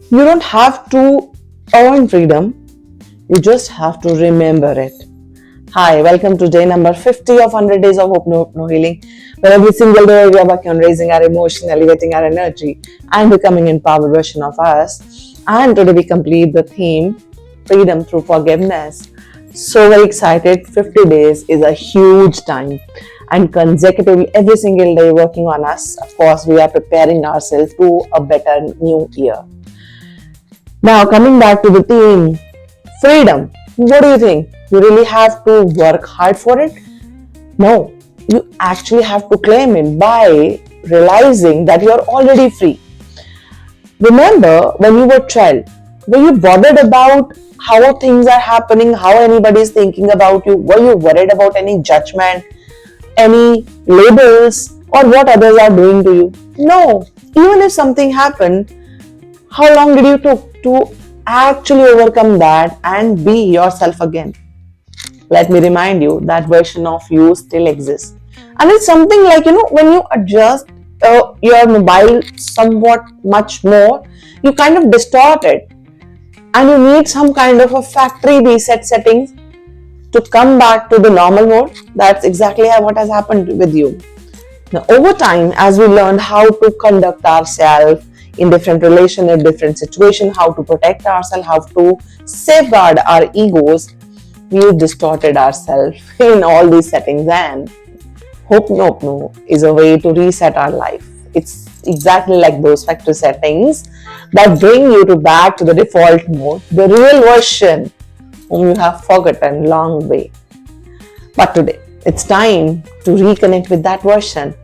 You don't have to earn freedom, you just have to remember it. Hi, welcome to day number 50 of 100 Days of Hope No Healing, where every single day we are working on raising our emotion, elevating our energy, and becoming an empowered version of us. And today we complete the theme, Freedom Through Forgiveness. So very excited, 50 days is a huge time. And consecutively every single day working on us, of course, we are preparing ourselves to a better new year. Now coming back to the theme, freedom. What do you think? You really have to work hard for it? No, you actually have to claim it by realizing that you're already free. Remember when you were a child, were you bothered about how things are happening, how anybody is thinking about you? Were you worried about any judgment, any labels, or what others are doing to you? No, even if something happened, how long did you take to actually overcome that and be yourself again? Let me remind you that version of you still exists. And it's something like, when you adjust your mobile somewhat much more, you kind of distort it. And you need some kind of a factory reset settings to come back to the normal mode. That's exactly what has happened with you. Now, over time, as we learned how to conduct ourselves in different relations, in different situations, how to protect ourselves, how to safeguard our egos, we distorted ourselves in all these settings. And Hope No is a way to reset our life. It's exactly like those factory settings that bring you back to the default mode, the real version whom you have forgotten long way. But today, it's time to reconnect with that version,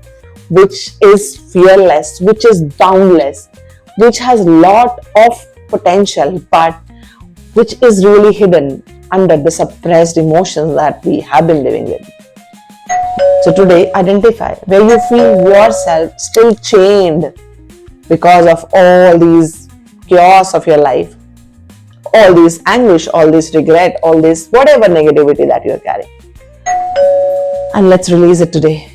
which is fearless, which is boundless, which has a lot of potential, but which is really hidden under the suppressed emotions that we have been living with. So today, identify where you feel yourself still chained because of all these chaos of your life, all this anguish, all this regret, all this whatever negativity that you are carrying. And let's release it today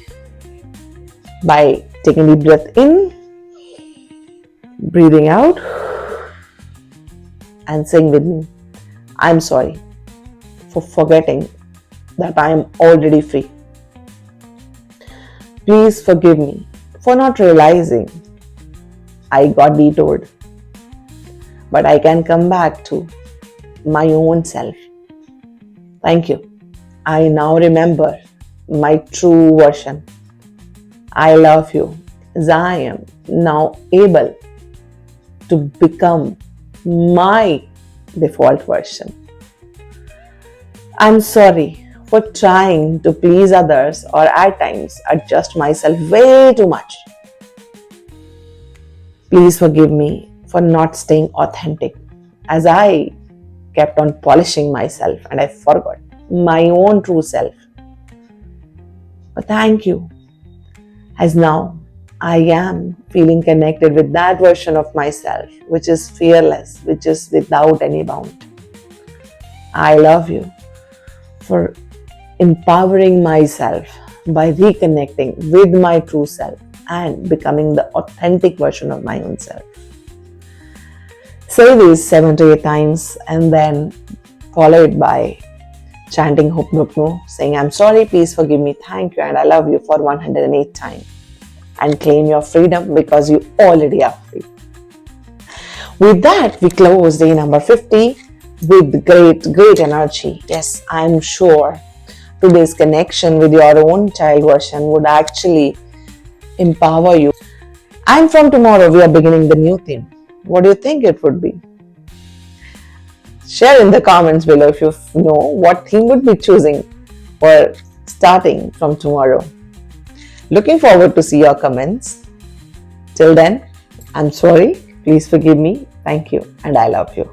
by taking a deep breath in, breathing out, and saying with me, I'm sorry for forgetting that I am already free. Please forgive me for not realizing I got detoured, but I can come back to my own self. Thank you. I now remember my true version. I love you as I am now able to become my default version. I'm sorry for trying to please others or at times adjust myself way too much. Please forgive me for not staying authentic as I kept on polishing myself and I forgot my own true self. But thank you, as now I am feeling connected with that version of myself which is fearless, which is without any bound. I love you for empowering myself by reconnecting with my true self and becoming the authentic version of my own self. Say these 7 to 8 times and then follow it by chanting Hope No, saying I'm sorry, please forgive me, thank you, and I love you for 108 times. And claim your freedom because you already are free. With that, we close day number 50 with great energy. Yes, I'm sure today's connection with your own child version would actually empower you. And from tomorrow, we are beginning the new theme. What do you think it would be? Share in the comments below if you know what theme would be choosing for starting from tomorrow. Looking forward to see your comments. Till then, I'm sorry, please forgive me, thank you, and I love you.